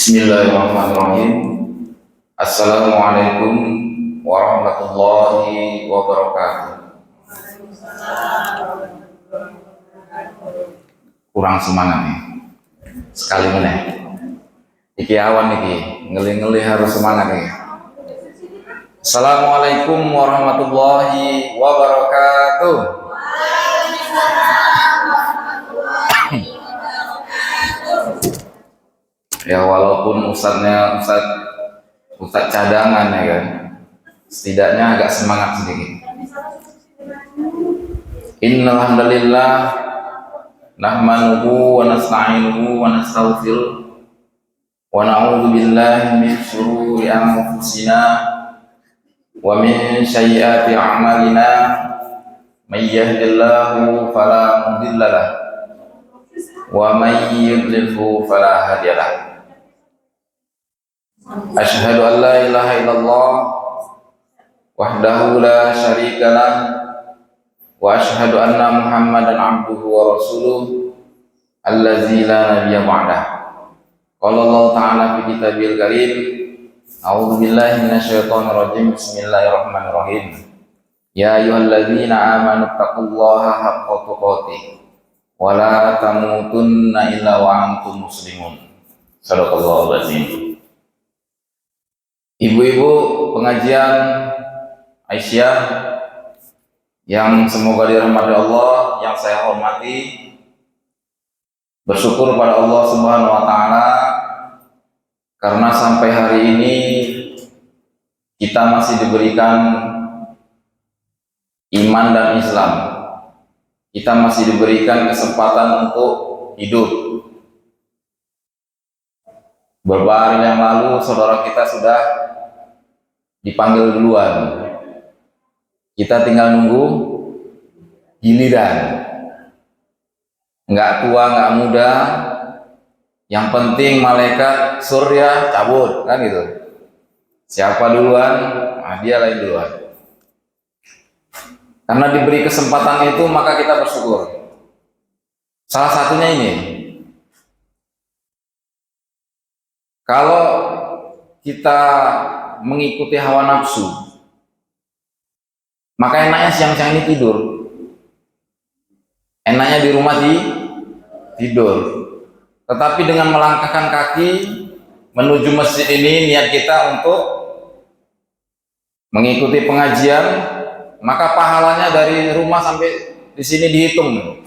Bismillahirrahmanirrahim. Assalamualaikum warahmatullahi wabarakatuh. Kurang semangat nih. Sekali meneh. Iki awan iki, ngeli-ngeli harus semangat nih. Assalamualaikum warahmatullahi wabarakatuh. Ya walaupun ustadz cadangan ya kan, setidaknya agak semangat sedikit. Innal hamdalillah nahmaduhu wa nasta'inuhu wa nastaghfiruh wa na'udzu billahi min shururi anfusina wa min sayyiati a'malina may yahdihillahu fala mudilla lahu wa may yudlilhu fala hadiya lahu. Asyhadu an la ilaha illallah wahdahu la syarika lah wa asyhadu anna Muhammadan abduhu wa rasuluh allazi la nabiyya ba'dah. Qala Allah ta'ala fi kitabil karim, a'udzu billahi minasyaitonir rajim, bismillahirrahmanirrahim. Ya ayyuhalladzina amanu taqullaha haqqa tuqatih wa la tamutunna illa wa antum muslimun. Shadaqallahul azim. Ibu-ibu pengajian Aisyah yang semoga dirahmati Allah, yang saya hormati, bersyukur pada Allah Subhanahu wa taala karena sampai hari ini kita masih diberikan iman dan Islam. Kita masih diberikan kesempatan untuk hidup. Beberapa hari yang lalu saudara kita sudah dipanggil duluan. Kita tinggal nunggu giliran. Enggak tua, enggak muda. Yang penting malaikat surya cabut, kan gitu. Siapa duluan? Nah, dia lain duluan. Karena diberi kesempatan itu maka kita bersyukur. Salah satunya ini. Kalau kita mengikuti hawa nafsu, maka enaknya siang-siang ini tidur. Enaknya di rumah tidur. Tetapi dengan melangkahkan kaki menuju masjid ini, niat kita untuk mengikuti pengajian, maka pahalanya dari rumah sampai di sini dihitung.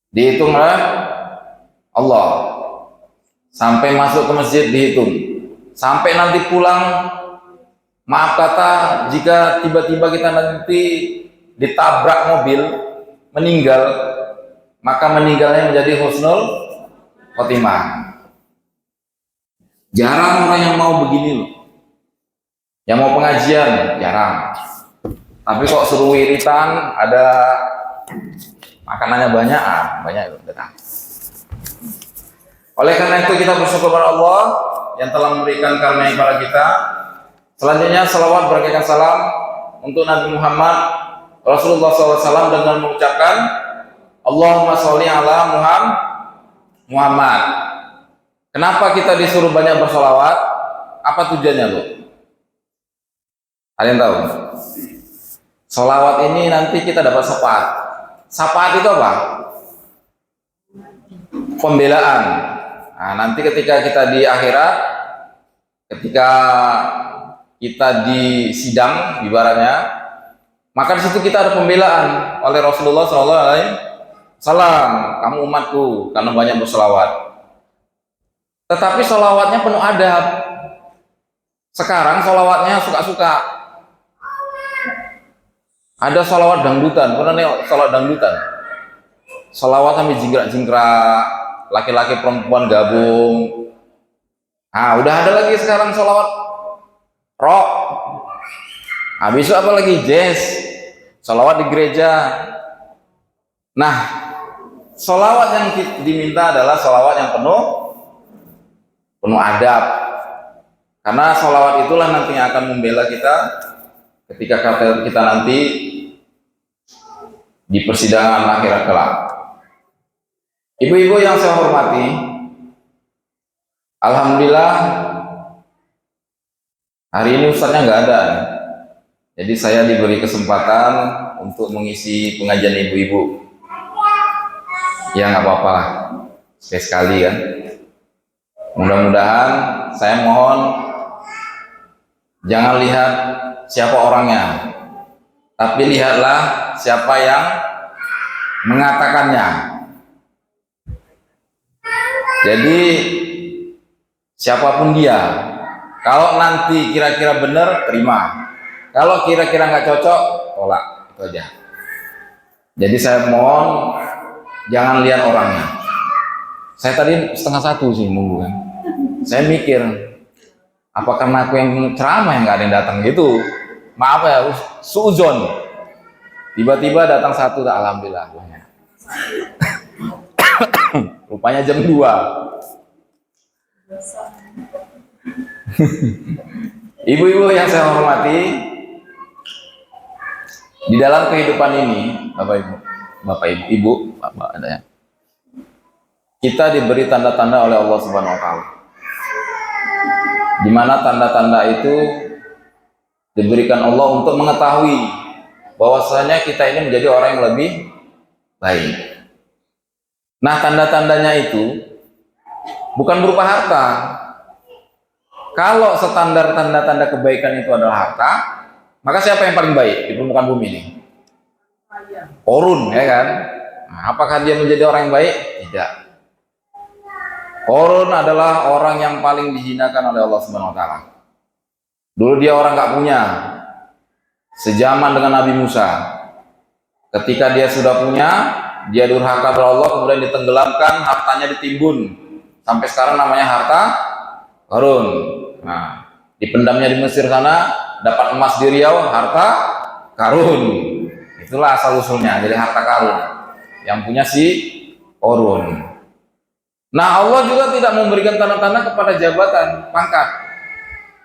Dihitung oleh Allah. Sampai masuk ke masjid dihitung. Sampai nanti pulang, maaf kata, jika tiba-tiba kita nanti ditabrak mobil, meninggal, maka meninggalnya menjadi husnul khotimah. Jarang orang yang mau begini loh. Yang mau pengajian, jarang. Tapi kok suruh wiritan, ada makanannya banyak, banyak itu datang. Oleh karena itu kita bersyukur kepada Allah yang telah memberikan karunia kepada kita. Selanjutnya salawat berkaitan salam untuk Nabi Muhammad Rasulullah SAW dengan mengucapkan Allahumma sholli ala Muhammad. Kenapa kita disuruh banyak bersolawat? Apa tujuannya loh? Ada yang tahu? Solawat ini nanti kita dapat syafaat. Syafaat itu apa? Pembelaan. Nah, nanti ketika kita di akhirat, ketika kita di sidang ibaratnya, maka di situ kita ada pembelaan oleh Rasulullah SAW. Kamu umatku karena banyak bersolawat. Tetapi solawatnya penuh adab. Sekarang solawatnya suka-suka. Ada solawat dangdutan. Pernah nih solawat dangdutan? Solawat sampai jingkrak-jingkrak, laki-laki perempuan gabung. Nah, udah ada lagi sekarang solawat rock. Habis itu apa lagi? Jazz. Solawat di gereja. Nah, solawat yang diminta adalah solawat yang penuh adab. Karena solawat itulah nantinya akan membela kita ketika kita nanti di persidangan akhirat kelak. Ibu-ibu yang saya hormati, Alhamdulillah hari ini ustadznya nggak ada. Jadi saya diberi kesempatan untuk mengisi pengajian ibu-ibu. Ya nggak apa-apa lah, sekali kan. Mudah-mudahan, saya mohon jangan lihat siapa orangnya, tapi lihatlah siapa yang mengatakannya. Jadi siapapun dia, kalau nanti kira-kira benar, terima. Kalau kira-kira nggak cocok, tolak. Itu aja. Jadi saya mohon jangan lihat orangnya. Saya tadi 12:30 sih nunggu kan. Saya mikir, apa karena aku yang ceramah yang nggak ada yang datang gitu. Maaf ya, suuzon. Tiba-tiba datang satu, alhamdulillah. Rupanya jam 2. Ibu-ibu yang saya hormati, di dalam kehidupan ini, Bapak Ibu, Bapak ada ya. Kita diberi tanda-tanda oleh Allah Subhanahu wa taala. Di mana tanda-tanda itu diberikan Allah untuk mengetahui bahwasanya kita ini menjadi orang yang lebih baik. Nah, tanda-tandanya itu bukan berupa harta. Kalau standar tanda-tanda kebaikan itu adalah harta, maka siapa yang paling baik di permukaan bumi ini? Korun, ya kan? Nah, apakah dia menjadi orang yang baik? Tidak. Korun adalah orang yang paling dihinakan oleh Allah Subhanahu wa taala. Dulu dia orang nggak punya. Sejaman dengan Nabi Musa. Ketika dia sudah punya, dia durhaka kepada Allah, kemudian ditenggelamkan, hartanya ditimbun. Sampai sekarang namanya harta Korun. Nah, dipendamnya di Mesir sana, dapat emas di Riau, harta Karun. Itulah asal usulnya, jadi harta karun. Yang punya si Korun. Nah, Allah juga tidak memberikan tanda-tanda kepada jabatan, pangkat.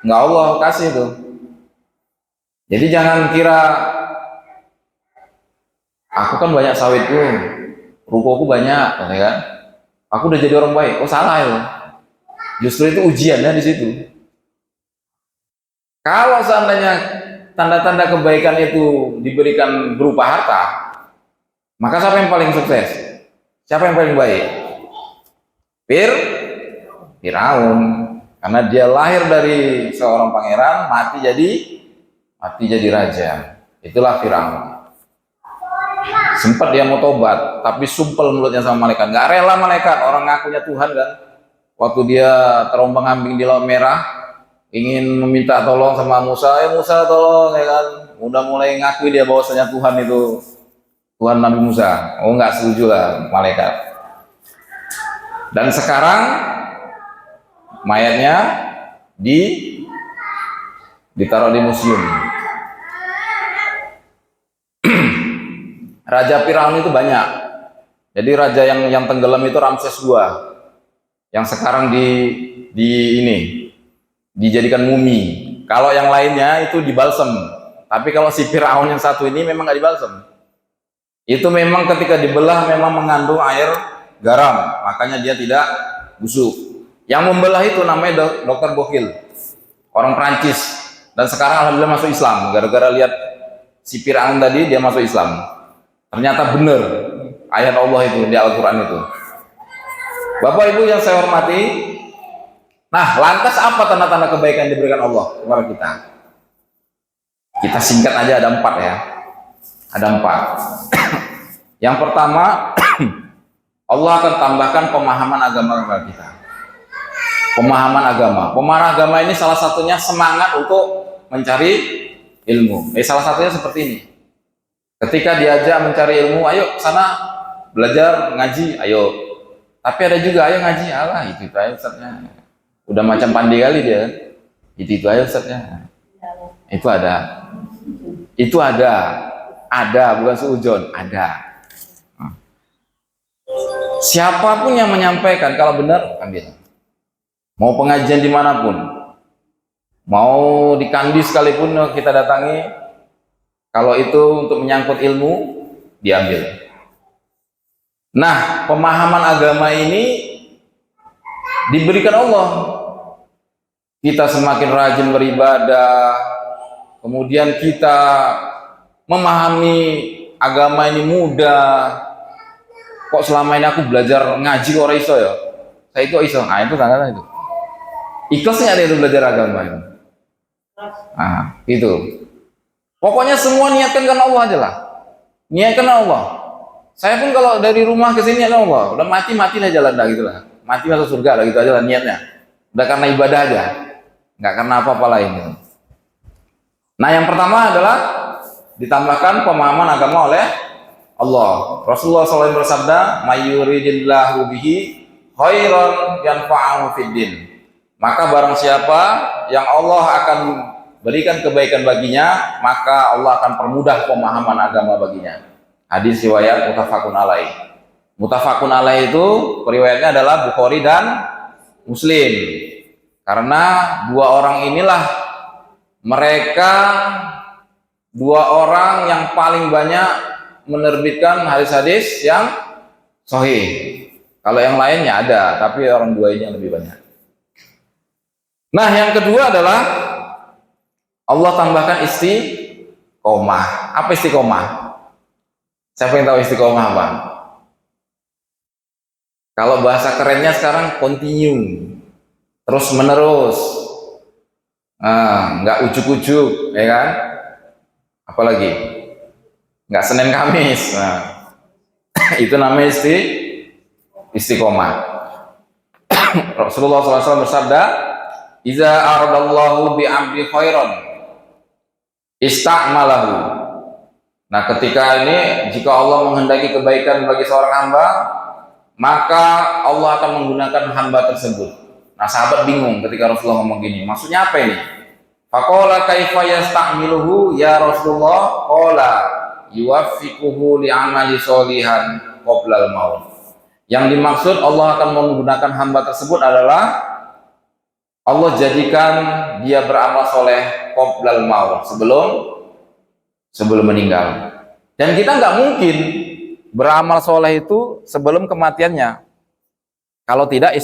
Nggak Allah kasih itu. Jadi jangan kira aku kan banyak sawitku, rukoku banyak, kan? Aku udah jadi orang baik. Oh, salah itu. Justru itu ujiannya di situ. Kalau seandainya tanda-tanda kebaikan itu diberikan berupa harta, maka siapa yang paling sukses? Siapa yang paling baik? Firaun, karena dia lahir dari seorang pangeran, mati jadi raja. Itulah Firaun. Sempat dia mau tobat, tapi sumpel mulutnya sama malaikat. Nggak rela malaikat, orang ngakunya Tuhan kan. Waktu dia terombang-ambing di Laut Merah, ingin meminta tolong sama Musa, Musa tolong, ya kan. Udah mulai ngakui dia bahwasanya Tuhan itu Tuhan Nabi Musa. Oh, nggak setuju lah malaikat. Dan sekarang mayatnya ditaruh di museum. Raja Firaun itu banyak. Jadi raja yang tenggelam itu Ramses II. Yang sekarang dijadikan mumi. Kalau yang lainnya itu dibalsem. Tapi kalau si Firaun yang satu ini memang nggak dibalsem. Itu memang ketika dibelah memang mengandung air garam, makanya dia tidak busuk. Yang membelah itu namanya Dr. Bohil, orang Prancis, dan sekarang alhamdulillah masuk Islam. Gara-gara lihat si Firaun tadi, dia masuk Islam. Ternyata benar ayat Allah itu di Al-Quran itu. Bapak Ibu yang saya hormati, nah lantas apa tanda-tanda kebaikan yang diberikan Allah kepada kita? Kita singkat aja, ada 4 ya. Ada 4. Yang pertama, Allah akan tambahkan pemahaman agama kepada kita. Pemahaman agama. Pemahaman agama ini salah satunya semangat untuk mencari ilmu. Salah satunya seperti ini. Ketika diajak mencari ilmu, ayo sana belajar ngaji, ayo. Tapi ada juga, ayo ngaji, alah itu aja Ustaznya. Udah macam pandi kali dia. Itu aja Ustaznya. Itu ada. Itu ada. Ada, bukan seujon, ada. Siapapun yang menyampaikan, kalau benar ambil. Mau pengajian dimanapun, mau di Kandi sekalipun kita datangi, kalau itu untuk menyangkut ilmu diambil. Nah, pemahaman agama ini diberikan Allah. Kita semakin rajin beribadah, kemudian kita memahami agama ini mudah. Kok selama ini aku belajar ngaji kok ora iso ya? Saya itu iso. Nah, itu tanda itu. Ikhlasnya ada itu belajar agama ini. Nah, itu. Pokoknya semua niatkan karena Allah aja lah. Niatkan Allah. Saya pun kalau dari rumah ke sini ya Allah, udah mati lah jalan dah gitu lah. Mati masuk surga lah gitu aja lah niatnya. Udah karena ibadah aja. Nggak karena apa-apa lain gitu. Nah, yang pertama adalah ditambahkan pemahaman agama oleh Allah. Rasulullah SAW bersabda, "Mayyuridillahu bihi khairan yanfa'uhu fid din." Maka barang siapa yang Allah akan berikan kebaikan baginya, maka Allah akan permudah pemahaman agama baginya. Hadis riwayat muttafaqun alaih. Muttafaqun alaih itu periwayatnya adalah Bukhari dan Muslim. Karena dua orang inilah mereka dua orang yang paling banyak menerbitkan hadis-hadis yang sahih. Kalau yang lainnya ada, tapi orang dua ini yang lebih banyak. Nah, yang kedua adalah Allah tambahkan istiqomah. Apa istiqomah? Siapa yang tahu istiqomah apa? Kalau bahasa kerennya sekarang continue, terus menerus, nggak ujuk-ujuk, ya kan? Apalagi nggak Senin Kamis. Nah, itu namanya istiqomah. Rasulullah SAW bersabda, "Iza aradallahu bi'abdi khairan ista'malahu." Nah, ketika ini jika Allah menghendaki kebaikan bagi seorang hamba, maka Allah akan menggunakan hamba tersebut. Nah, sahabat bingung ketika Rasulullah ngomong gini. Maksudnya apa ini? Faqala kaifa yasta'miluhu ya Rasulullah? Qala yuwaffiquhu li'amali sholihan qoblal maut. Yang dimaksud Allah akan menggunakan hamba tersebut adalah Allah jadikan dia beramal soleh qoblal maut, sebelum meninggal. Dan kita nggak mungkin beramal soleh itu sebelum kematiannya. Kalau tidak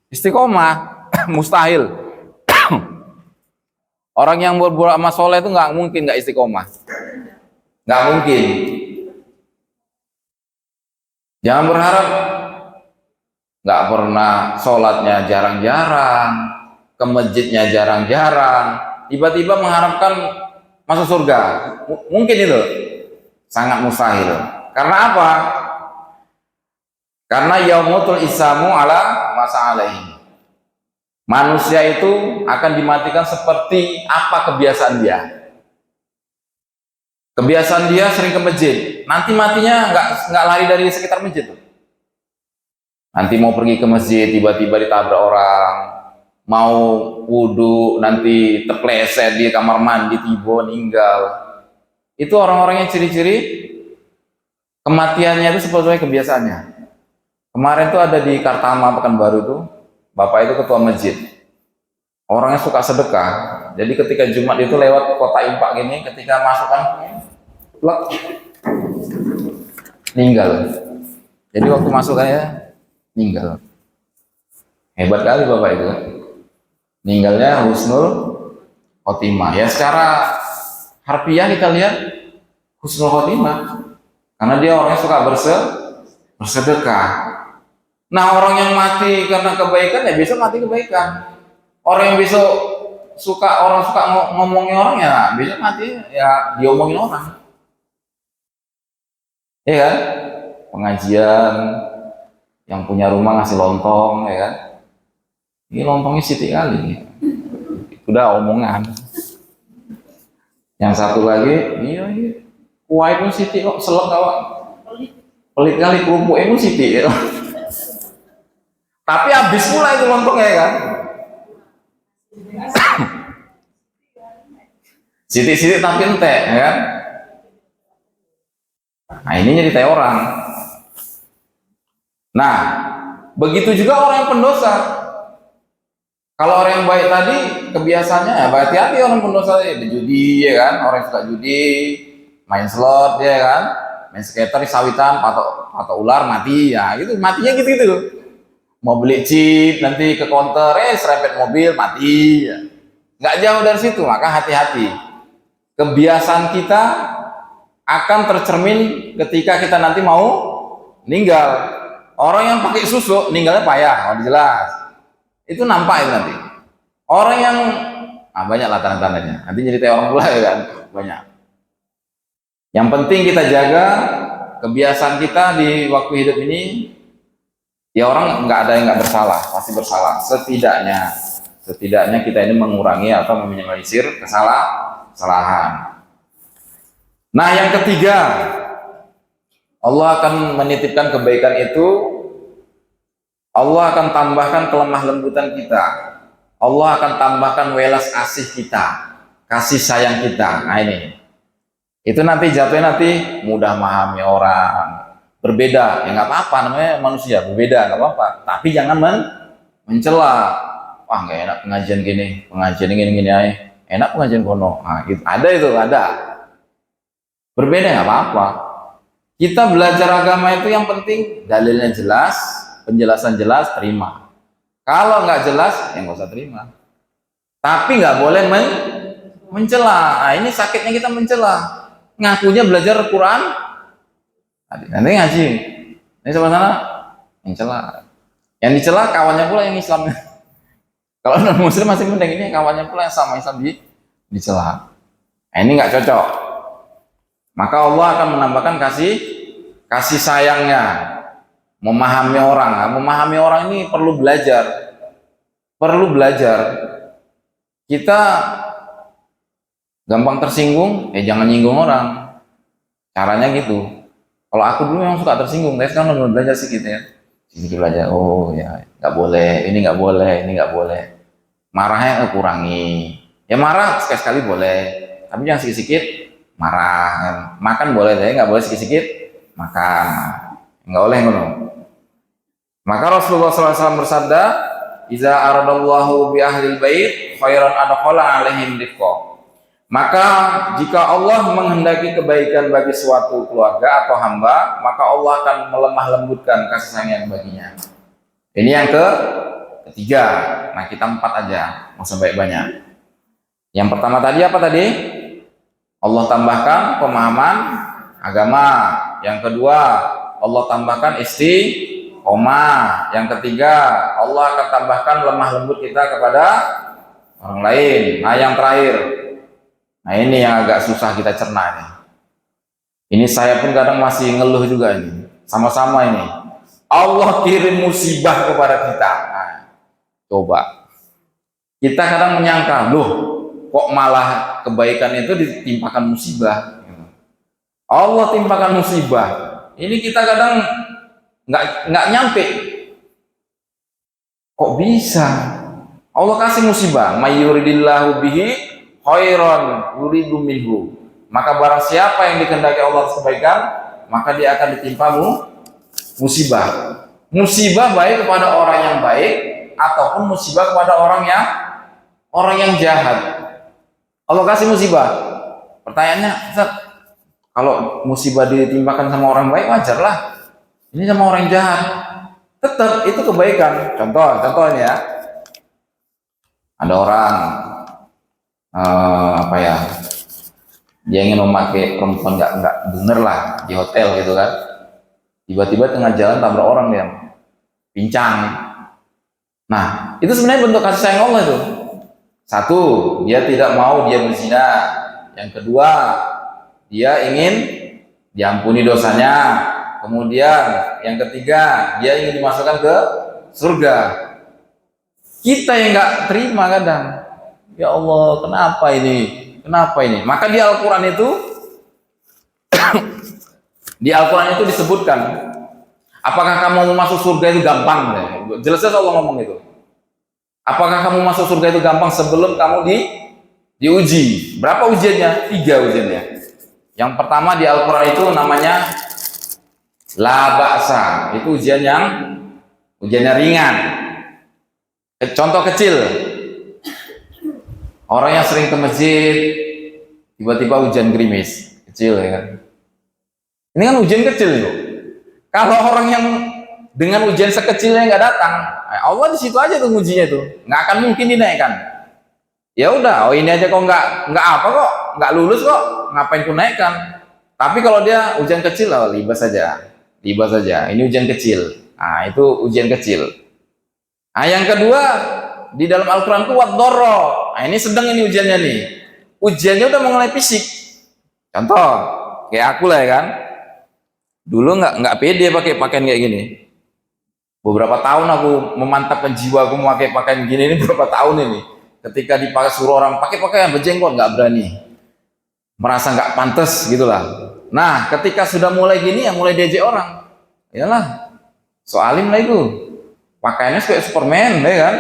istiqomah, mustahil. Orang yang beramal soleh itu nggak mungkin nggak istiqomah, nggak mungkin. Jangan berharap nggak pernah sholatnya jarang-jarang, ke masjidnya jarang-jarang, tiba-tiba mengharapkan masuk surga. Mungkin itu sangat mustahil. Karena apa? Karena yaumutul isamu ala masa alaihi. Manusia itu akan dimatikan seperti apa kebiasaan dia. Kebiasaan dia sering ke masjid. Nanti matinya nggak lari dari sekitar masjid tuh. Nanti mau pergi ke masjid tiba-tiba ditabrak orang, mau wudhu nanti terpleset di kamar mandi tiba meninggal. Itu orang-orang yang ciri-ciri kematiannya itu seperti kebiasaannya. Kemarin tuh ada di Kartama Pekanbaru tuh, bapak itu ketua masjid. Orangnya suka sedekah. Jadi ketika Jumat itu lewat kota Impak gini, ketika masuk kan plek, meninggal. Jadi waktu masuknya meninggal. Hebat kali bapak itu. Meninggalnya husnul khotimah. Ya secara harfiah kita lihat husnul khotimah. Karena dia orangnya suka bersedekah. Nah, orang yang mati karena kebaikan ya besok mati kebaikan. Orang yang besok suka ngomongin orang ya besok mati ya diomongin orang. Iya kan? Pengajian yang punya rumah ngasih lontong, ya kan? Ini lontongnya sitik kali nih. Udah omongan. Yang satu lagi, iya. Kuai pun sitik kok, selek kawan. Pelit kali kerupuknya pun sitik. Ya. Tapi habis pula itu lontongnya kan. Sitik-sitik tapi entek, ya kan? Nah, ini jadi teh orang. Nah, begitu juga orang yang pendosa. Kalau orang yang baik tadi kebiasaannya ya hati-hati orang pendosa ya berjudi ya kan, orang yang suka judi, main slot ya kan, main skater di sawitan, patok ular mati ya, gitu matinya gitu. mau beli chip, nanti ke counter, serempet mobil, mati. Nggak jauh dari situ, maka hati-hati. Kebiasaan kita akan tercermin ketika kita nanti mau meninggal. Orang yang pakai susu, meninggalnya payah, jelas. Itu nampak itu nanti. Orang yang, banyak lah tanda-tandanya. Nanti jadi kayak orang tua ya kan, banyak. Yang penting kita jaga kebiasaan kita di waktu hidup ini. Ya orang nggak ada yang nggak bersalah, pasti bersalah. Setidaknya kita ini mengurangi atau meminimalisir kesalahan. Nah, yang ketiga, Allah akan menitipkan kebaikan itu. Allah akan tambahkan kelemah lembutan kita. Allah akan tambahkan welas asih kita, kasih sayang kita. Nah ini, itu nanti jatuhnya nanti mudah memahami orang. Berbeda, ya nggak apa-apa, namanya manusia, berbeda nggak apa-apa. Tapi jangan mencela. Wah nggak enak pengajian gini aja. Enak pengajian kono. Nah, gitu. Ada. Berbeda nggak apa-apa. Kita belajar agama itu yang penting dalilnya jelas, penjelasan jelas, terima. Kalau nggak jelas, ya nggak usah terima. Tapi nggak boleh mencela. Nah, ini sakitnya kita mencela. Ngakunya belajar Quran, nanti ngaji. Ini sebelah sana mencela. Yang dicela kawannya pula yang Islam. Kalau non Muslim masih penting, ini kawannya pula yang sama Islam dicela. Nah, ini nggak cocok. Maka Allah akan menambahkan kasih sayangnya, memahami orang. Nah, memahami orang ini perlu belajar. Kita gampang tersinggung, jangan nyinggung orang. Caranya gitu. Kalau aku dulu memang suka tersinggung, tapi sekarang udah belajar sedikit ya. Sedikit belajar. Oh ya, nggak boleh, ini nggak boleh. Marahnya kurangi. Ya marah sekali-sekali boleh, tapi jangan sedikit-sedikit marah. Makan boleh, tapi nggak boleh sedikit-sedikit makan. Nggak boleh ngono. Maka Rasulullah SAW bersabda, "Iza aradallahu bi ahlil bait khairan adkhala alaihim rifqa." Maka jika Allah menghendaki kebaikan bagi suatu keluarga atau hamba, maka Allah akan melemah lembutkan kasih sayang baginya. Ini yang ketiga. Nah, kita 4 aja, mau sampai banyak. Yang pertama tadi apa tadi? Allah tambahkan pemahaman agama. Yang kedua, Allah tambahkan istiqomah. Yang ketiga, Allah akan tambahkan lemah lembut kita kepada orang lain. Nah, yang terakhir, nah ini yang agak susah kita cerna nih. Ini saya pun kadang masih ngeluh juga ini. Sama-sama ini. Allah kirim musibah kepada kita. Nah, coba. Kita kadang menyangka, loh, kok malah kebaikan itu ditimpakan musibah. Allah timpakan musibah. Ini kita kadang nggak nyampe. Kok bisa? Allah kasih musibah. Mayyuridillahu bihi khairan yuridu minhu. Maka barang siapa yang dikehendaki Allah kebaikan, maka dia akan ditimpamu musibah. Musibah baik kepada orang yang baik ataupun musibah kepada orang yang jahat. Allah kasih musibah. Pertanyaannya, Ustaz, kalau musibah ditimpakan sama orang baik wajarlah. Ini sama orang jahat, tetap itu kebaikan. Contohnya ya. Ada orang dia ingin memakai perempuan nggak bener lah di hotel gitu kan. Tiba-tiba tengah jalan tabrak orang dia pincang. Nah, itu sebenarnya bentuk kasih sayang Allah itu. Satu, dia tidak mau dia berzina. Yang kedua, dia ingin diampuni dosanya. Kemudian yang ketiga, dia ingin dimasukkan ke surga. Kita yang nggak terima kadang. Ya Allah, kenapa ini? Maka di Al-Quran itu disebutkan, apakah kamu mau masuk surga itu gampang? Jelas Allah ngomong itu. Apakah kamu masuk surga itu gampang sebelum kamu diuji? Berapa ujiannya? 3 ujiannya. Yang pertama di Al-Quran itu namanya la ba'sa. Itu ujiannya ringan. Contoh kecil. Orang yang sering ke masjid, tiba-tiba hujan gerimis, kecil ya kan. Ini kan ujian kecil itu. Kalau orang yang dengan ujian sekecilnya nggak datang, Allah di situ aja tuh ngujinya tuh, nggak akan mungkin dinaikkan. Ya udah, oh ini aja kok nggak apa kok, nggak lulus kok, ngapain ku naikkan? Tapi kalau dia ujian kecil, oh, libas saja, libas saja. Ini ujian kecil. Nah, itu ujian kecil. Nah, yang kedua di dalam Al-Quran itu wad-dharra. Nah, ini sedang ini ujiannya nih. Ujiannya udah mulai fisik. Contoh, kayak aku lah ya kan. Dulu nggak pede pakai pakaian kayak gini. Beberapa tahun aku memantapkan jiwa aku memakai pakaian gini ini beberapa tahun ini. Ketika dipakai suruh orang pakai pakaian berjenggot nggak berani, merasa nggak pantas gitulah. Nah, ketika sudah mulai gini ya mulai diajak orang, iyalah, soalim lah itu, pakaiannya kayak Superman, ya kan?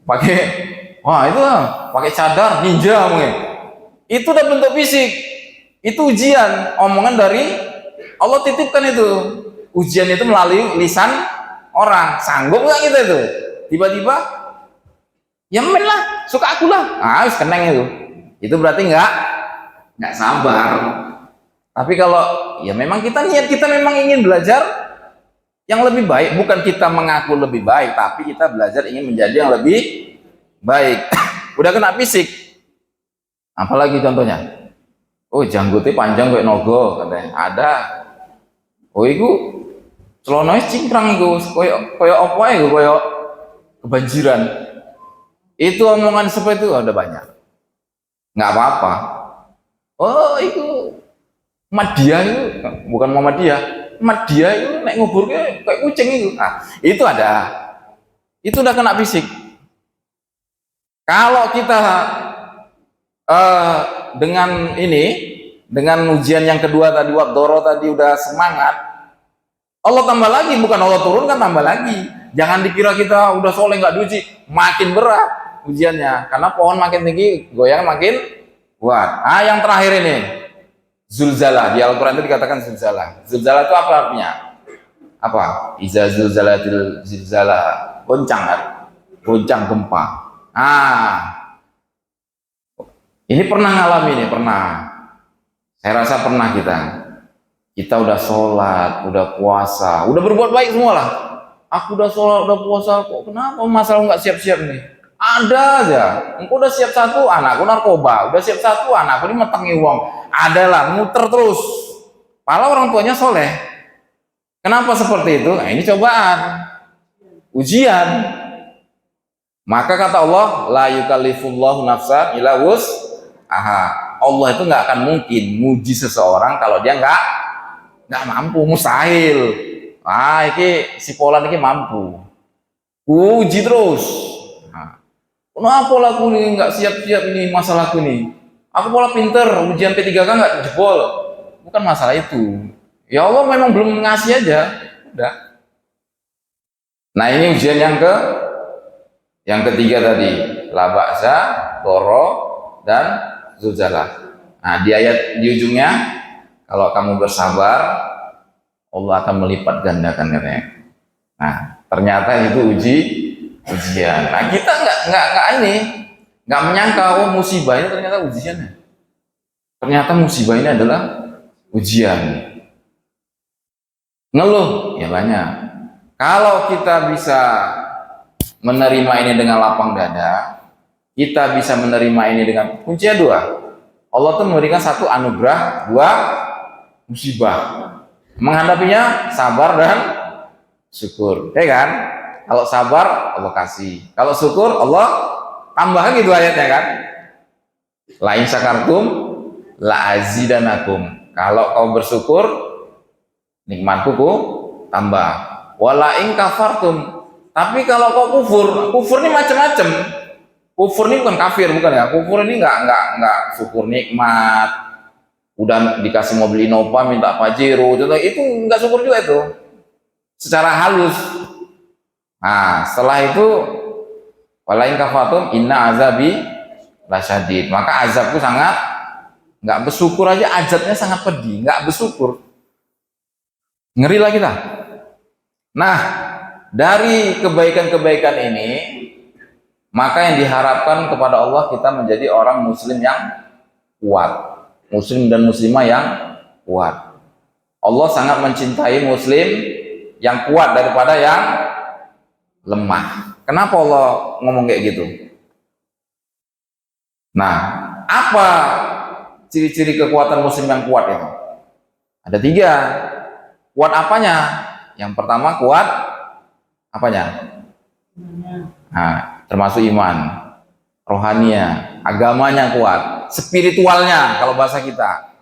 Pakai, wah itu lah, pakai cadar ninja mungkin. Itu udah bentuk fisik, itu ujian, omongan dari Allah titipkan itu. Ujian itu melalui lisan orang, sanggup nggak kita itu? Tiba-tiba ya men lah, suka aku lah, harus keneng itu berarti nggak sabar. Tapi kalau ya memang kita niat kita memang ingin belajar yang lebih baik, bukan kita mengaku lebih baik, tapi kita belajar ingin menjadi yang lebih baik. Udah kena fisik, apalagi contohnya, oh janggutnya panjang kayak nogo katanya, ada, oh itu celonanya cingkrang itu, koyo apa itu, koyo kebanjiran. Itu omongan seperti itu ada banyak, nggak apa-apa. Oh itu Madya itu bukan Muhammadiyah, Madya itu naik ngubur kayak kucing itu. Nah, itu ada, itu udah kena fisik. Kalau kita dengan ini, dengan ujian yang kedua tadi wad-dharra tadi udah semangat, Allah tambah lagi, bukan Allah turunkan tambah lagi. Jangan dikira kita udah soleh nggak diuji, makin berat ujiannya, karena pohon makin tinggi goyang makin kuat. Ah, yang terakhir ini zulzalah, di Al-Quran itu dikatakan zulzalah. Zulzalah itu apa artinya? Apa? Iza zulzalatil zilzalah, goncang kan? Goncang gempa. Ah, ini pernah ngalami nih, pernah. Saya rasa pernah kita udah sholat, udah puasa, udah berbuat baik semua lah. Aku udah sholat, udah puasa, kok kenapa masalah nggak siap-siap nih? Ada aja, engkau udah siap satu, anakku narkoba, udah siap satu, anakku ini metengi uang, ada lah, muter terus. Padahal orang tuanya soleh. Kenapa seperti itu? Nah, ini cobaan, ujian. Maka kata Allah, la yukallifullahu nafsan illa wus'aha. Allah itu nggak akan mungkin muji seseorang kalau dia nggak mampu, mustahil. Ah, ini si Polan ini mampu, uji terus. Kenapa aku nih nggak siap-siap ini masalahku nih? Aku pola pinter, ujian P3K nggak jebol. Bukan masalah itu. Ya Allah memang belum ngasih aja. Udah. Nah ini ujian yang ketiga tadi, la ba'sa, doro, dan zulzalah. Nah di ayat di ujungnya, kalau kamu bersabar, Allah akan melipat gandakan katanya. Nah ternyata itu ujian. Nah kita nggak menyangka oh musibah ini ternyata ujiannya. Ternyata musibah ini adalah ujian. Ngeluh ya banyak. Kalau kita bisa menerima ini dengan lapang dada, kita bisa menerima ini dengan kuncinya dua. Allah tuh memberikan satu anugerah, dua musibah. Menghadapinya sabar dan syukur, ya kan? Kalau sabar Allah kasih, kalau syukur Allah tambah gitu ayatnya kan. La in syakartum la azidanakum. Kalau kau bersyukur nikmatku ku tambah. Wala in kafartum. Tapi kalau kau kufur ini macam-macam. Kufur ini bukan kafir, bukan ya. Kufur ini enggak syukur nikmat. Udah dikasih mobil Innova minta Pajero, itu enggak syukur juga itu. Secara halus. Nah, setelah itu walain kafatum inna azabi lasyadid. Maka azabku sangat, nggak bersyukur aja azabnya sangat pedih, nggak bersyukur. Ngeri lah kita. Nah, dari kebaikan-kebaikan ini, maka yang diharapkan kepada Allah kita menjadi orang muslim yang kuat, muslim dan muslimah yang kuat. Allah sangat mencintai muslim yang kuat daripada yang lemah. Kenapa Allah ngomong kayak gitu? Nah, apa ciri-ciri kekuatan muslim yang kuat itu? Ada 3. Kuat apanya? Yang pertama kuat apanya? Nah, termasuk iman, rohaninya, agamanya kuat, spiritualnya kalau bahasa kita.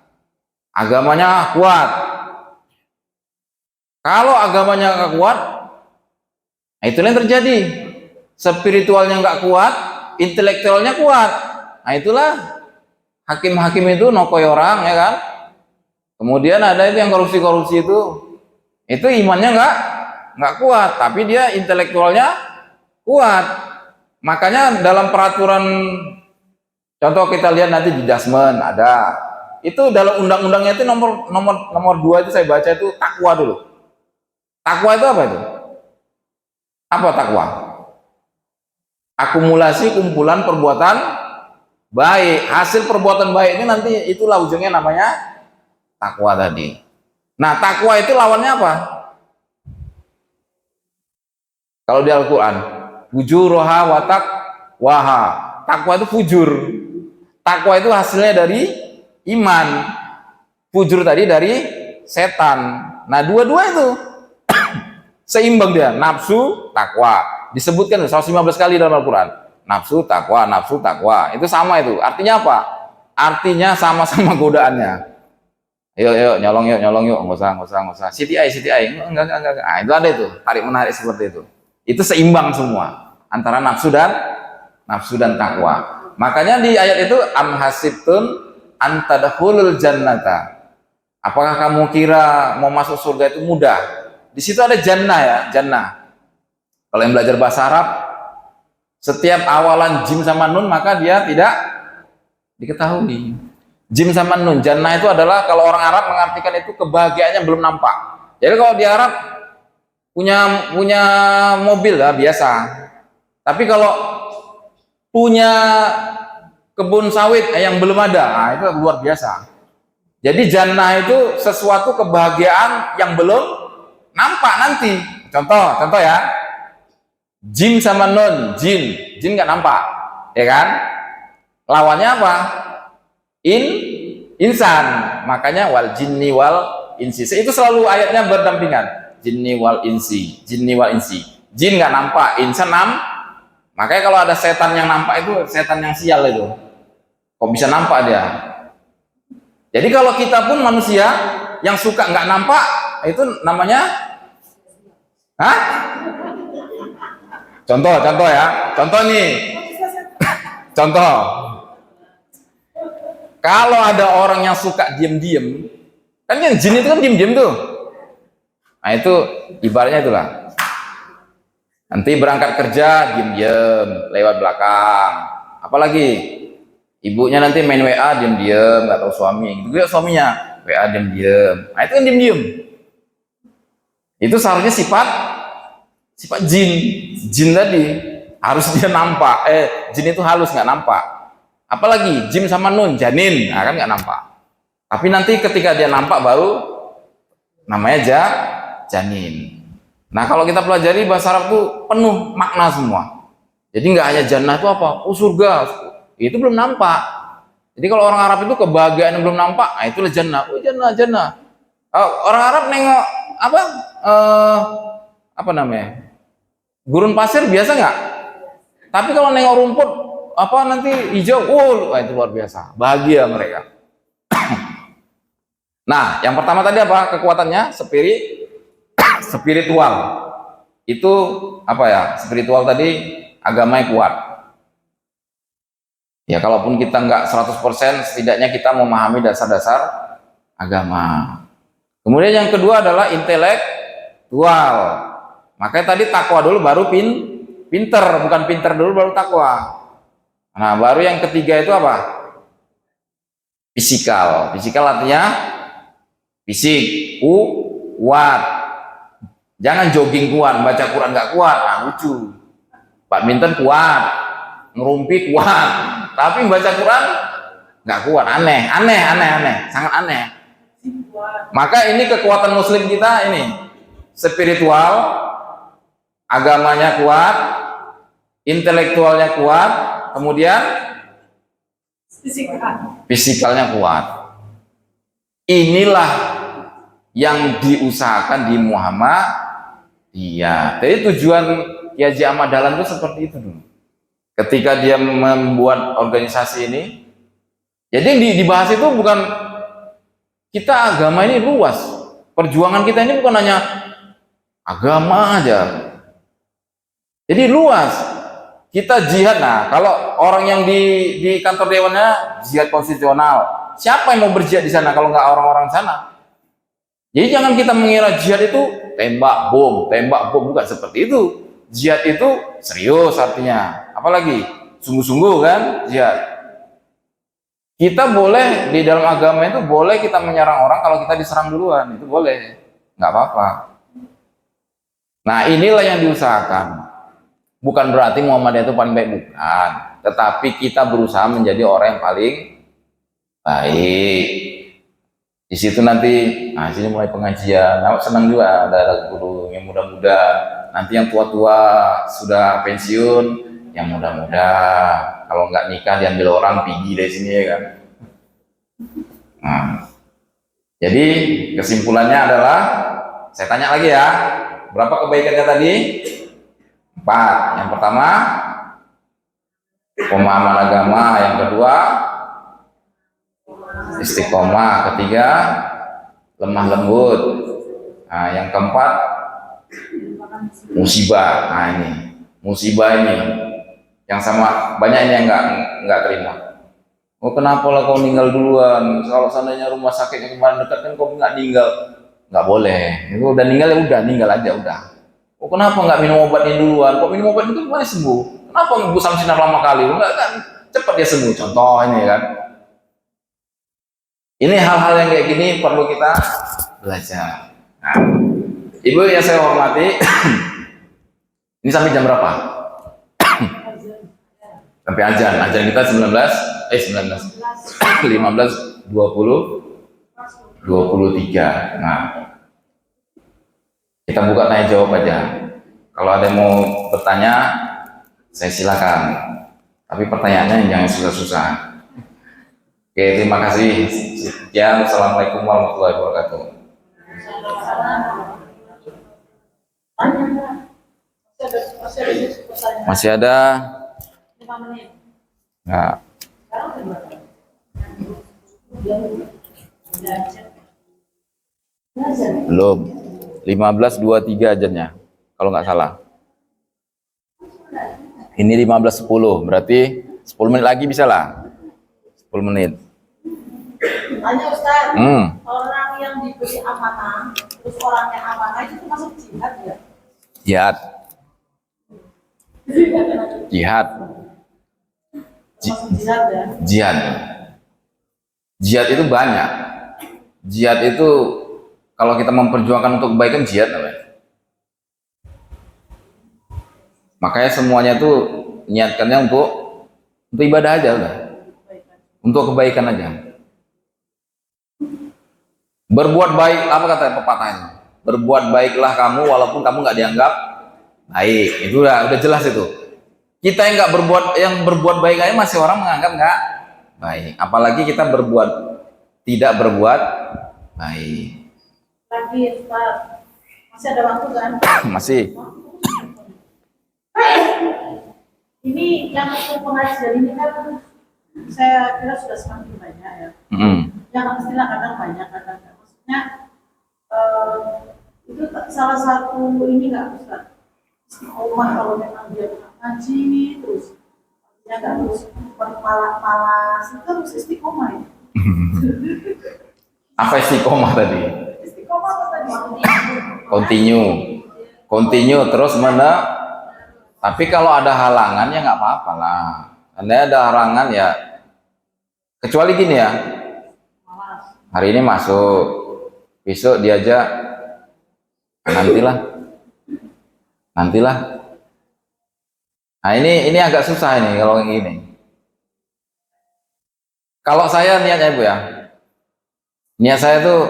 Agamanya kuat. Kalau agamanya nggak kuat, nah itulah yang terjadi. Spiritualnya nggak kuat, intelektualnya kuat. Nah itulah hakim-hakim itu nokoy orang, ya kan? Kemudian ada itu yang korupsi-korupsi itu imannya nggak kuat, tapi dia intelektualnya kuat. Makanya dalam peraturan, contoh kita lihat nanti di Dasmen ada, itu dalam undang-undangnya itu nomor 2 itu saya baca itu takwa dulu. Takwa itu apa itu? Apa takwa? Akumulasi kumpulan perbuatan baik. Hasil perbuatan baik ini nanti itulah ujungnya namanya takwa tadi. Nah, takwa itu lawannya apa? Kalau di Al-Quran, fujuroha watak waha. Takwa itu fujur. Takwa itu hasilnya dari iman. Fujur tadi dari setan. Nah, dua-dua itu seimbang dia. Nafsu, takwa. Disebutkan 115 kali dalam Al-Quran. Nafsu, takwa, nafsu, takwa. Itu sama itu. Artinya apa? Artinya sama-sama godaannya. Yuk, nyolong yuk. Nggak usah. Siti ai. Enggak. Nah, itu ada itu. Tarik menarik seperti itu. Itu seimbang semua antara nafsu dan takwa. Makanya di ayat itu am hasibtun antadkhulul jannata. Apakah kamu kira mau masuk surga itu mudah? Di situ ada jannah ya, jannah. Kalau yang belajar bahasa Arab, setiap awalan jim sama nun maka dia tidak diketahui. Jim sama nun, jannah itu adalah kalau orang Arab mengartikan itu kebahagiaannya belum nampak. Jadi kalau di Arab punya mobil lah biasa. Tapi kalau punya kebun sawit yang belum ada, nah itu luar biasa. Jadi jannah itu sesuatu kebahagiaan yang belum nampak nanti. Contoh ya. Jin sama nun, jin nggak nampak, ya kan? Lawannya apa? Insan. Makanya wal jinni wal insi. Itu selalu ayatnya berdampingan. Jinni wal insi. Jin nggak nampak, insan makanya kalau ada setan yang nampak itu setan yang sial itu. Kok bisa nampak dia? Jadi kalau kita pun manusia yang suka nggak nampak, itu namanya Contoh ya. Contoh nih. Contoh. Kalau ada orang yang suka diem-diem, kan jin itu kan diem-diem tuh. Nah itu ibaratnya itulah. Nanti berangkat kerja diem-diem, lewat belakang. Apalagi ibunya nanti main WA diem-diem, nggak tahu suami. Gitu juga suaminya WA diem-diem. Nah itu kan diem-diem. Itu seharusnya sifat jin tadi harus dia nampak. Jin itu halus nggak nampak. Apalagi jim sama nun, janin, nah kan nggak nampak. Tapi nanti ketika dia nampak baru namanya janin. Nah kalau kita pelajari bahasa Arab tuh penuh makna semua. Jadi nggak hanya jannah itu apa? Oh surga, itu belum nampak. Jadi kalau orang Arab itu kebahagiaan yang belum nampak, nah itulah jannah. Oh jannah. Orang Arab nengok apa namanya? Gurun pasir biasa nggak? Tapi kalau nengok rumput nanti hijau, itu luar biasa, bahagia mereka. Nah, yang pertama tadi apa kekuatannya? Spiritual. Itu apa ya? Spiritual tadi agamanya kuat. Ya kalaupun kita nggak 100%, setidaknya kita memahami dasar-dasar agama. Kemudian yang kedua adalah intelektual. Makanya tadi takwa dulu baru pinter, bukan pinter dulu baru takwa. Nah, baru yang ketiga itu apa? Fisikal. Fisikal artinya fisik, kuat. Jangan jogging kuat, baca Quran nggak kuat, lucu. Badminton kuat, ngerumpi kuat, tapi baca Quran nggak kuat, aneh, sangat aneh. Maka ini kekuatan muslim kita ini spiritual, agamanya kuat, intelektualnya kuat, kemudian fisikalnya kuat. Inilah yang diusahakan di Muhammadiyah. Jadi tujuan Kiai Haji Ahmad Dahlan itu seperti itu dulu. Ketika dia membuat organisasi ini, jadi yang dibahas itu bukan kita agama ini luas. Perjuangan kita ini bukan hanya agama aja. Jadi luas. Kita jihad. Nah, kalau orang yang di kantor dewannya jihad konstitusional, siapa yang mau berjihad di sana kalau nggak orang-orang sana? Jadi jangan kita mengira jihad itu tembak bom, bukan seperti itu. Jihad itu serius artinya. Apalagi sungguh-sungguh kan jihad. Kita boleh di dalam agama itu boleh kita menyerang orang kalau kita diserang duluan, itu boleh, nggak apa-apa. Nah inilah yang diusahakan. Bukan berarti Muhammadiyah itu paling baik, bukan. Tetapi kita berusaha menjadi orang yang paling baik. Di situ nanti, nah sini mulai pengajian. Nah, senang juga ada guru yang muda-muda. Nanti yang tua-tua sudah pensiun, yang muda-muda. Kalau nggak nikah diambil orang pergi dari sini ya kan. Nah, jadi kesimpulannya adalah, saya tanya lagi ya, berapa kebaikannya tadi? 4. Yang pertama, pemahaman agama. Yang kedua, istiqomah. Ketiga, lemah lembut. Nah, yang keempat, musibah. Nah ini, musibah ini yang sama banyak ini yang nggak terima. Oh kenapa lah kau meninggal duluan? Kalau seandainya rumah sakitnya kemarin dekat kan kau nggak meninggal, nggak boleh. Itu udah meninggal ya udah, meninggal aja udah. Oh kenapa nggak minum obat ini duluan? Kok minum obat itu gimana sembuh? Kenapa ngebusam sinar lama kali? Enggak kan cepat dia sembuh. Contoh ini kan. Ini hal-hal yang kayak gini perlu kita belajar. Nah, Ibu yang saya hormati, ini sampai jam berapa? Sampai azan. Azan kita 15, 20, 23. Nah, kita buka tanya jawab aja. Kalau ada yang mau bertanya, saya silakan. Tapi pertanyaannya jangan susah-susah. Oke, terima kasih. Sekian. Assalamualaikum warahmatullahi wabarakatuh. Masih ada? 5 menit. Nah. Belum. 15.23 ajannya, kalau nggak salah. Ini 15.10, berarti 10 menit lagi bisa lah. 10 menit. Tanya Ustaz, orang yang diberi amanah, terus orang yang amanah itu masuk jihad ya? Jihad. Jihad. Jihad ya? Jihad. Jihad itu banyak. Jihad itu kalau kita memperjuangkan untuk kebaikan jihad namanya. Makanya semuanya tuh niatkannya untuk ibadah aja udah. Untuk kebaikan aja. Berbuat baik, apa kata pepatahnya? Berbuat baiklah kamu walaupun kamu nggak dianggap baik. Itu udah jelas itu. Kita yang berbuat baik aja masih orang menganggap nggak baik. Apalagi kita tidak berbuat baik. Lagi Ustaz, masih ada waktu kan? Masih. Ini yang pengajian ini kan saya kira sudah semakin banyak ya. Yang istilah kadang banyak, kadang enggak. Maksudnya itu salah satu ini nggak Ustaz? Istiqomah kalau memang dia ngaji terus dia nggak terus bermalas-malas, itu harus istiqomah ya. Apa istiqomah tadi? Istiqomah apa tadi? Continue terus tapi kalau ada halangan ya nggak apa-apa lah. Anda ada halangan ya, kecuali gini ya, hari ini masuk, besok diajak, nantilah. Nah ini agak susah ini kalau kayak gini. Kalau saya niatnya Bu ya, niat saya tuh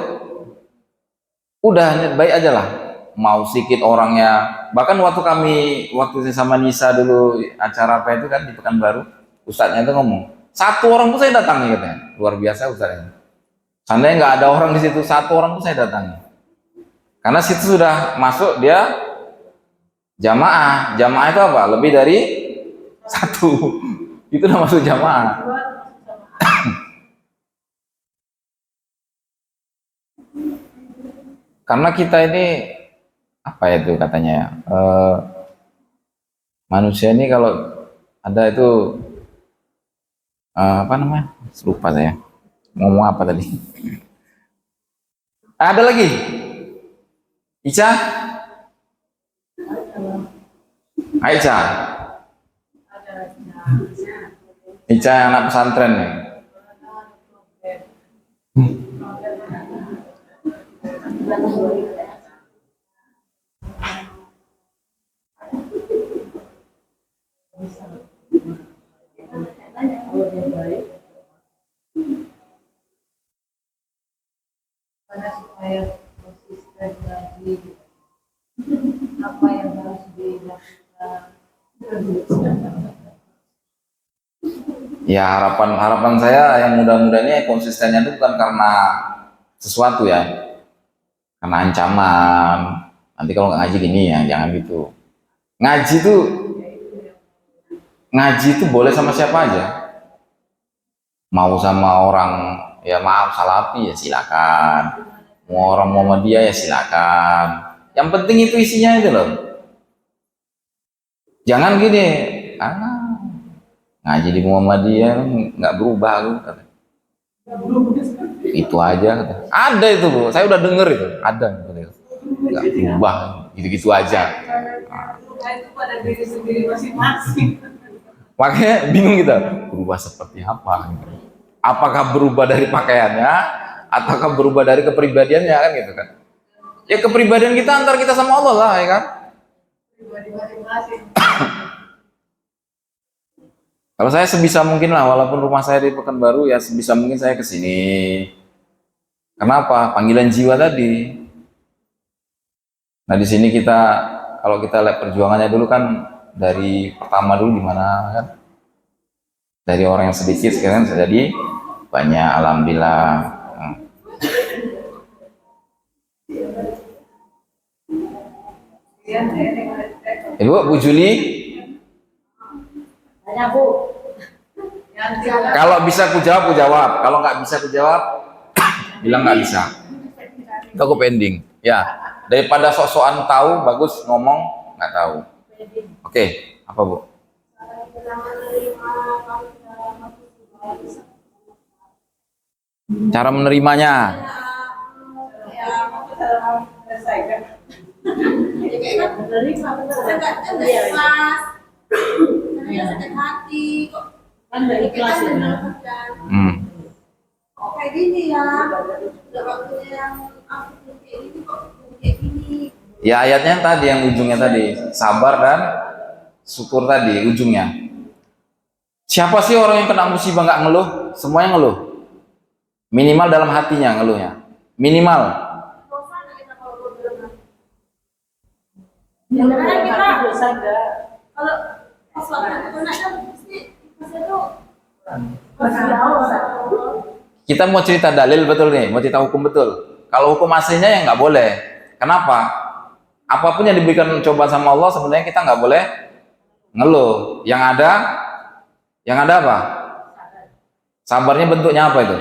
udah niat baik aja lah. mau sedikit orangnya. Bahkan waktu saya sama Nisa dulu acara apa itu kan di Pekanbaru, ustadznya itu ngomong, satu orang pun saya datangi katanya, luar biasa ustadznya. Seandainya nggak ada orang di situ, satu orang pun saya datangi. Karena situ sudah masuk dia jamaah. Jamaah itu apa? Lebih dari satu. Itu udah masuk jamaah. Karena kita ini apa ya itu katanya ya, manusia ini kalau ada itu apa namanya? Lupa saya. Ngomong apa tadi? Ada lagi? Ica? Aicha? Ica yang anak pesantren nih. Supaya konsisten lagi apa yang harus dilakukan. Ya harapan saya yang mudah-mudahnya konsistennya itu bukan karena sesuatu ya, karena ancaman. Nanti kalau nggak ngaji gini ya, jangan gitu. Ngaji itu boleh sama siapa aja. Mau sama orang ya maaf Salafi ya silakan. Mau orang Muhammadiyah ya silakan. Yang penting itu isinya itu loh. Jangan gini, ngaji di Muhammadiyah nggak berubah aku kata. Itu aja kata. Ada itu Bu, saya udah denger itu, ada nggak berubah, gitu-gitu aja. Itu pada diri sendiri masing-masing. Makanya bingung kita, berubah seperti apa? Apakah berubah dari pakaiannya, ataukah berubah dari kepribadiannya kan gitu kan? Ya kepribadian kita antar kita sama Allah lah ya kan? Pribadi masing-masing. Kalau saya sebisa mungkin lah, walaupun rumah saya di Pekanbaru ya sebisa mungkin saya ke sini. Kenapa? Panggilan jiwa tadi. Nah di sini kita, kalau kita lihat perjuangannya dulu kan dari pertama dulu di mana kan? Dari orang yang sedikit sekarang jadi banyak, alhamdulillah. Ibu, Bu Juli. Tanya Bu. Kalau bisa ku jawab, ku jawab. Kalau nggak bisa ku jawab, bilang nggak bisa. Itu aku pending. Ya, daripada sok-sokan tahu, bagus ngomong nggak tahu. Oke, apa Bu? Cara menerimanya. Sakit hati kok Kan dari kelas ya. kok kayak gini ya, udah waktunya yang aku kayak gini kok kayak gini. Ya ayatnya tadi yang ujungnya tadi, sabar dan syukur tadi ujungnya. Siapa sih orang yang kena musibah nggak ngeluh? Semuanya ngeluh. Minimal dalam hatinya ngeluhnya. Minimal. Ya benar kita dosa enggak. Kalau pas waktu kena kan pasti pas itu Kita mau cerita dalil betul nih, mau cerita hukum betul. Kalau hukum aslinya ya nggak boleh. Kenapa? Apapun yang diberikan coba sama Allah sebenarnya kita nggak boleh ngeluh. Yang ada apa? Sabarnya bentuknya apa itu?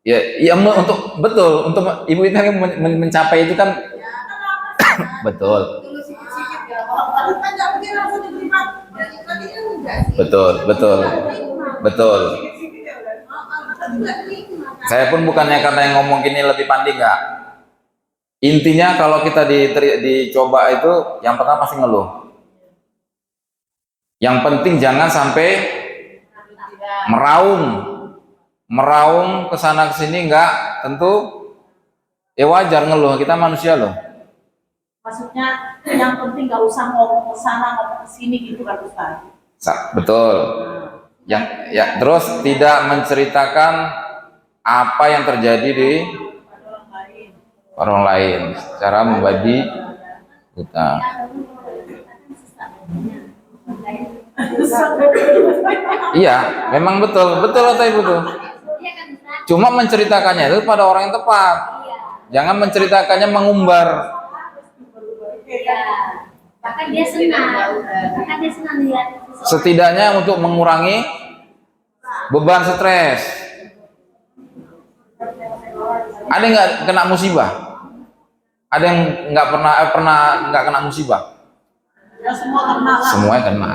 Ya, iya untuk betul untuk ibu itu yang mencapai itu kan betul. dulu sikit-sikit ya. Kalau kan nggak mungkin langsung diterima. Tadi kan enggak sih. Betul. Saya pun bukannya karena yang ngomong gini lebih pandai nggak. Intinya kalau kita dicoba itu yang pertama pasti ngeluh. Yang penting jangan sampai meraung ke sana ke sini nggak tentu. Ya wajar ngeluh, kita manusia loh. Maksudnya yang penting nggak usah ngomong ke sana ngomong ke sini gitu kan Ustaz. Betul. Terus tidak menceritakan apa yang terjadi di orang lain secara membagi Utang. Iya, memang betul, betul atau ibu tuh. Cuma menceritakannya itu pada orang yang tepat. Jangan menceritakannya mengumbar. Bahkan dia senang lihat. Setidaknya untuk mengurangi beban stres. Ada yang nggak kena musibah? Ada yang nggak pernah nggak kena musibah? Ya semua kena lah. Semuanya kena.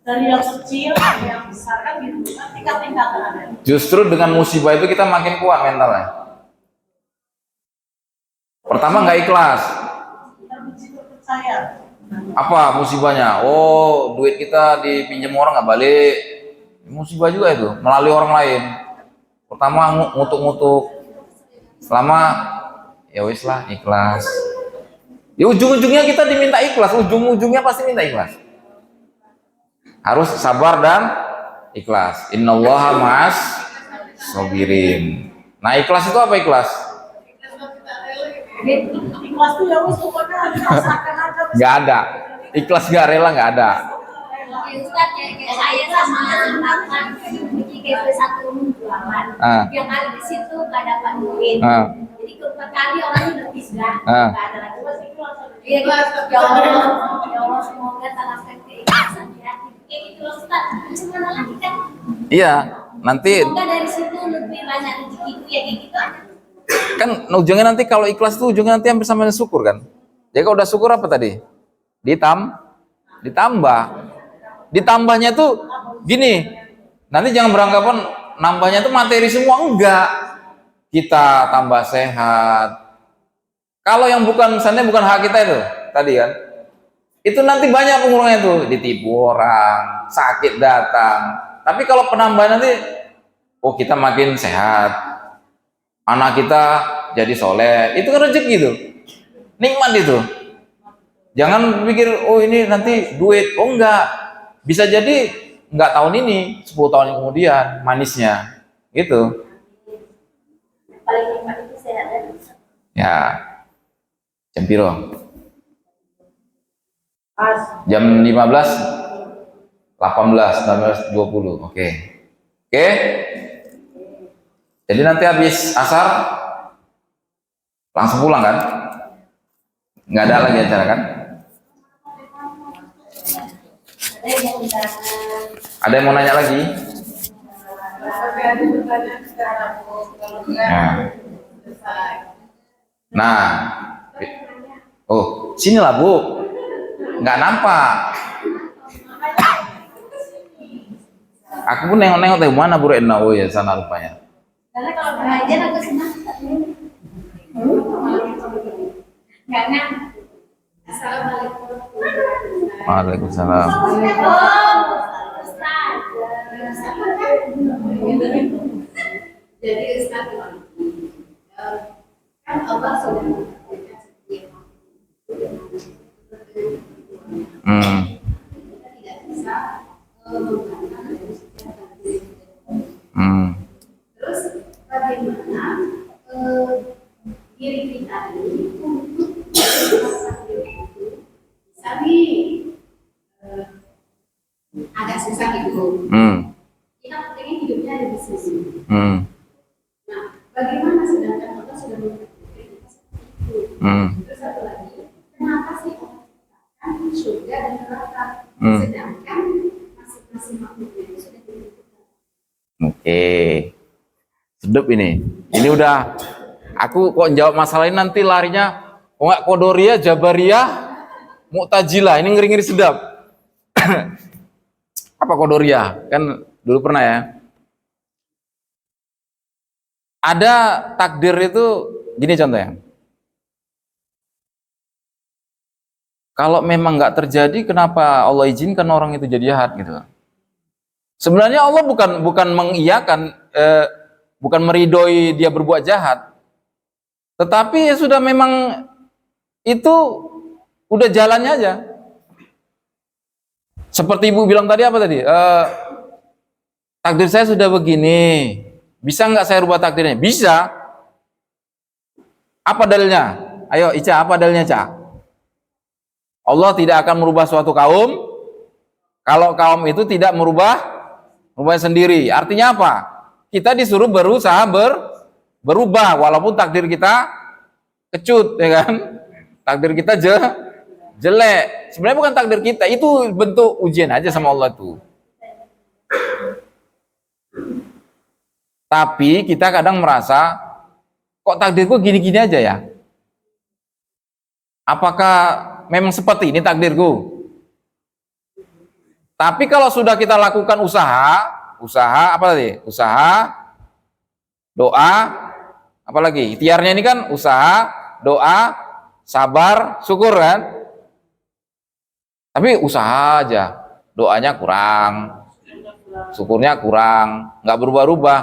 Dari yang kecil sampai yang besar kan gitu. Kan tingkat-tingkatan ada. Justru dengan musibah itu kita makin kuat mentalnya. Pertama nggak ikhlas. Kita benci percaya. Apa musibahnya? Oh, duit kita dipinjam orang nggak balik. Musibah juga itu, melalui orang lain. Pertama ngutuk-ngutuk. Selama ya wis lah, ikhlas. Ya ujung-ujungnya kita diminta ikhlas, ujung-ujungnya pasti minta ikhlas. Harus sabar dan ikhlas. Innallaha ma'as sabirin. Nah, ikhlas itu apa ikhlas? Ikhlas tuh ya wis pokoknya dirasakan aja. Nggak ada. Ikhlas nggak rela nggak ada. Ustaz, kayak saya sama anak bikin kayak satu jualan. Yang ada di situ nggak dapat duit. Jadi kali orangnya udah pisah. Nggak ada lagi. Iya, ya Allah, semoga tanamkan keikhlasan di hati. Kayak gitu loh Ustaz. Gimana lagi kan? Iya, nanti Semoga dari situ lebih banyak rezekiku ya kayak gitu aja. kan ujungnya nanti kalau ikhlas itu ujungnya nanti hampir sama syukur kan. Jadi kalau udah syukur apa tadi? Ditambah. Ditambahnya tuh gini. Nanti jangan beranggapan nambahnya tuh materi semua, enggak. Kita tambah sehat. Kalau yang bukan misalnya bukan hak kita itu tadi kan. Itu nanti banyak pengurangannya tuh, ditipu orang, sakit datang. Tapi kalau penambahan nanti oh kita makin sehat. Anak kita jadi soleh, itu kan rezeki tuh, nikmat itu. Jangan pikir oh ini nanti duit, oh enggak, bisa jadi enggak tahun ini, 10 tahun yang kemudian manisnya, gitu. Paling nikmat itu sehat dan Ya, jam piro? Pas. Jam 15, 18, 19, 20, oke. Oke? Jadi nanti habis asar langsung pulang kan? Nggak ada lagi acara kan? ada yang undangan. Ada yang mau nanya lagi? Nah, oh sinilah Bu, nggak nampak. Aku pun nengok-nengok dari mana Bu Retna, oh ya sana rupanya. Karena kalau belajar aku senang. Karena Assalamualaikum. Waalaikumsalam. Jadi Ustaz kan Allah sudah memberikan setiap kita tidak bisa membantah dari setiap takdir. Terus bagaimana diri kita ini untuk takdir itu bisa agak susah gitu. Kita pengen hidupnya lebih sesuai. Nah, bagaimana sedangkan Allah sudah memberikan kita seperti itu? Terus satu lagi, kenapa sih Allah menciptakan surga dan neraka, sedangkan masing-masing makhluknya itu sudah ditentukan? Oke, sedep ini. Ini udah, aku kok jawab masalah ini nanti larinya, kok nggak Qadariyah, Jabariyah, Mu'tazilah. Ini ngeri-ngeri sedap. Apa Qadariyah? Kan dulu pernah ya. Ada takdir itu gini contohnya. Kalau memang nggak terjadi, kenapa Allah izinkan orang itu jadi jahat gitu? Sebenarnya Allah bukan mengiyakan, bukan meridhoi dia berbuat jahat, tetapi ya sudah memang itu udah jalannya aja. Seperti ibu bilang tadi apa tadi? Takdir saya sudah begini, bisa nggak saya rubah takdirnya? Bisa. Apa dalilnya? Ayo Ica, apa dalilnya Ica? Allah tidak akan merubah suatu kaum kalau kaum itu tidak merubah sendiri. Artinya apa? Kita disuruh berusaha berubah walaupun takdir kita kecut, ya kan? Takdir kita jelek. Sebenarnya bukan takdir kita, itu bentuk ujian aja sama Allah tuh. Tapi kita kadang merasa, kok takdirku gini-gini aja ya? Apakah memang seperti ini takdirku? Tapi kalau sudah kita lakukan usaha apa tadi? Usaha, doa, apalagi? Ikhtiarnya ini kan usaha, doa, sabar, syukur kan? Tapi usaha aja, doanya kurang, syukurnya kurang, nggak berubah-ubah.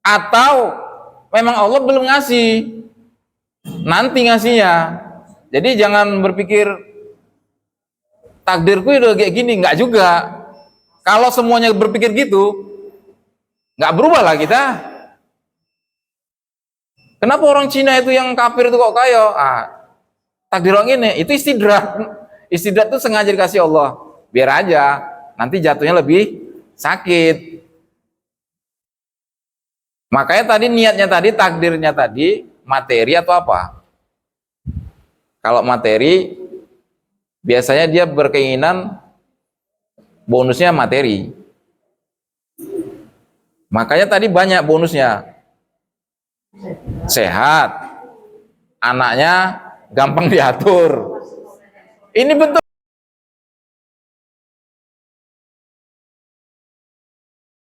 Atau memang Allah belum ngasih, nanti ngasihnya. Jadi jangan berpikir takdirku udah kayak gini, nggak juga. Kalau semuanya berpikir gitu, nggak berubah lah kita. Kenapa orang Cina itu yang kafir itu kok kaya? Takdir orang ini, itu istidrak. Istidrak itu sengaja dikasih Allah, biar aja nanti jatuhnya lebih sakit. Makanya tadi niatnya tadi, takdirnya tadi, materi atau apa? Kalau materi, biasanya dia berkeinginan bonusnya materi. Makanya tadi banyak bonusnya. Sehat, anaknya gampang diatur. Ini bentuk